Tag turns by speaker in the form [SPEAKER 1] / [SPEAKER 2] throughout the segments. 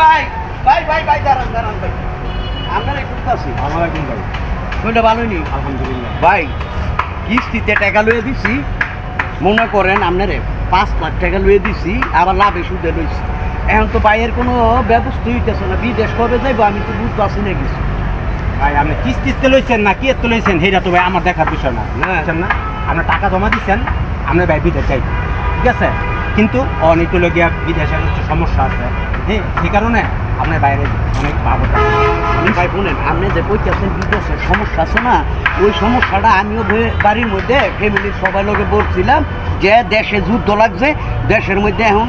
[SPEAKER 1] ভাই ভাই ভাই ভাই দাঁড়ান দাঁড়ান ভাই আপনার একটু আছি
[SPEAKER 2] আমার একদম ভাই
[SPEAKER 1] শরীরটা ভালোই নেই
[SPEAKER 2] আলহামদুলিল্লাহ
[SPEAKER 1] ভাই কিস্তিতে টাকা লয়ে দিছি মনে করেন আপনারে 5 লাখ টাকা লয়ে দিছি আবার লাভে সুদে লইছি এখন তো ভাইয়ের কোনো ব্যবস্থা হইতেছে না বিদেশ কবে যাইবো আমি তো বুঝতে পারছি না কিছু
[SPEAKER 2] ভাই আপনি কিস্তিতে লইছেন না কি এত লইছেন সেইটা তো ভাই আমার দেখার বিষয় না
[SPEAKER 1] হ্যাঁ।
[SPEAKER 2] বুঝছেন না আপনার টাকা জমা দিচ্ছেন আপনার ভাই বিদেশ চাই ঠিক আছে কিন্তু অনেক গিয়া বিদেশের হচ্ছে সমস্যা আছে হ্যাঁ সেই কারণে আপনার বাইরে অনেক ভালো
[SPEAKER 1] ভাই শুনেন আপনি যে কইতেছেন বিদেশের সমস্যা আছে না ওই সমস্যাটা আমিও বাড়ির মধ্যে ফ্যামিলির সবাই লোকে বলছিলাম যে দেশে যুদ্ধ লাগছে দেশের মধ্যে এখন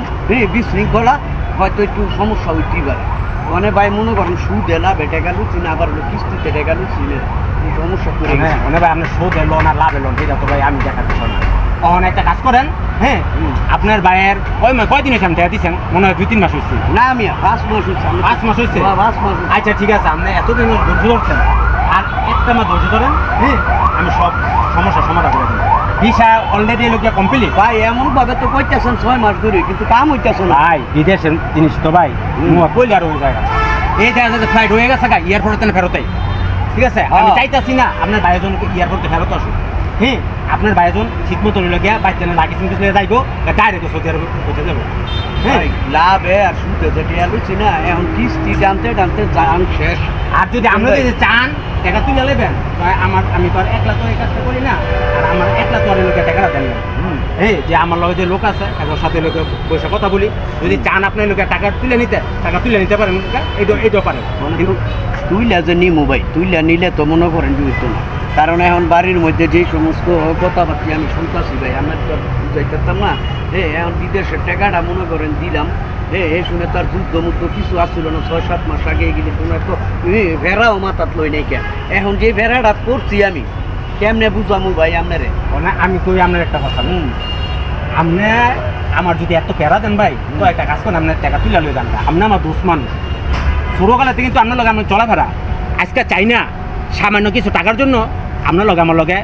[SPEAKER 1] বিশৃঙ্খলা হয়তো একটু সমস্যা হইতেই পারে মানে ভাই মনে করেন সুদ এলা বেটে গেল চিনা আবার কিস্তিতে বেটে গেল চিনে সমস্যা করে গেছে।
[SPEAKER 2] মানে ভাই আপনার শোধ এলো না লাভ এলো সেটা তো ভাই আমি দেখার বিষয় না তখন একটা কাজ করেন হ্যাঁ আপনার ভাইয়ের কয়দিন হয়েছে আমি দিচ্ছেন মনে হয় 2-3 মাস হয়েছে
[SPEAKER 1] না আমি 5 মাস হচ্ছে
[SPEAKER 2] 5 মাস হয়েছে
[SPEAKER 1] 5 মাস
[SPEAKER 2] আচ্ছা ঠিক আছে আপনি এতদিন ধৈর্য ধরছেন আর একটা মাস ধৈর্য ধরেন হ্যাঁ আমি সব সমস্যার সমাধান করে দেবো ভিসা অলরেডি লোক কমপ্লিট
[SPEAKER 1] ভাই এমন ভাবে তো কইতেছেন 6 মাস ধরে কিন্তু কাম হইতেছে না
[SPEAKER 2] ভাই বিদেশের জিনিস তো ভাই কইলে আর ওই জায়গা এই দেখা যাচ্ছে ফ্লাইট হয়ে গেছে গা এয়ারপোর্টে ফেরতাই ঠিক আছে আমি চাইতেছি না আপনার বাইরেজনকে এয়ারপোর্টে ফেরত আসুন হ্যাঁ আপনার বাইরেজন ঠিক মতো নিল গিয়া বাইরে লাগিয়ে চিন্তা চলে যাইবো ডাইরেক্ট সৌদি আরবে পৌঁছে যাবো হ্যাঁ
[SPEAKER 1] লাভে আর সুদে যেটা লুচি না এখন কিস্তি টানতে টানতে যান শেষ
[SPEAKER 2] আর যদি আমরা যদি চান টাকা তুলে নেবেন আমি তো আর একলা তো এই কাজটা করি না আর আমার একলা তো আর লোকের টাকাটা দেন না এই যে আমার লগে যে লোক আছে একবার সাথে লোকে বসে কথা বলি যদি চান আপনার লোকের টাকা তুলে নিতে পারেন এইটাও পারেন
[SPEAKER 1] কিন্তু তুইলা যে নিমু ভাই তুইলা নিলে তো মনে করেন বুঝতো না কারণ এখন বাড়ির মধ্যে যে সমস্ত কথাবার্তা আমি শুনতেছি ভাই আমার তো বুঝাইতাম না এখন বিদেশের টাকাটা মনে করেন দিলাম এই শুনে তার যুদ্ধ মুদ্ধ কিছু আসছিল না 6-7 মাস আগে এগুলি তোমার তো ভেড়াও মাথাত লই নাই কে এখন যে ভেড়াটা করছি আমি কেমনে বুঝামু ভাই আপনারে
[SPEAKER 2] আমি কই আপনার একটা কথা আপনি আমার যদি এত প্যারা দেন ভাই তো একটা কাজ করেন আপনার টাকা তুলে লই যান আপনি আমার দোষ মানুষ ছোটবেলাতে কিন্তু আপনার লগে আমার চলাফেরা আজকে চাই না সামান্য কিছু টাকার জন্য আপনার লগে আমার লগে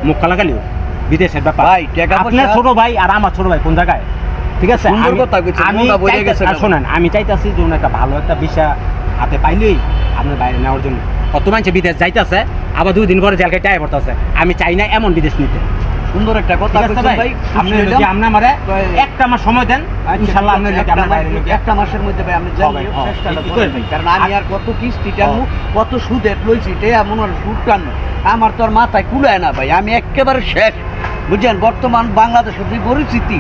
[SPEAKER 2] মুখ লাগালিও বিদেশের ব্যাপার
[SPEAKER 1] ভাই টাকা
[SPEAKER 2] আপনার ছোট ভাই আর আমার ছোট ভাই কোন জায়গায় ঠিক আছে শোনেন আমি চাইতেছি যে একটা ভালো একটা ভিসা হাতে পাইলেই আপনার বাইরে নেওয়ার জন্য কত মানুষ বিদেশ যাইতেছে আবার 2 দিন পরে জেল কেটে আয় পড়তেছে আমি চাই না এমন বিদেশ নিতে
[SPEAKER 1] সুন্দর একটা কথা ভাই
[SPEAKER 2] আপনি যদি আপনি আমারে একটা মাস সময় দেন ইনশাআল্লাহ আপনি যদি আপনার বাইরে লোক
[SPEAKER 1] একটা মাসের মধ্যে ভাই আপনি যাই চেষ্টাটা করেন কারণ আমি আর কত কিস্তি টানবো কত সুদে লইছি তে এমন আর সুদ টানবো আমার তো আর মাথায় কুলায় না ভাই আমি একেবারে শেষ বুঝছেন বর্তমান বাংলাদেশের যে পরিস্থিতি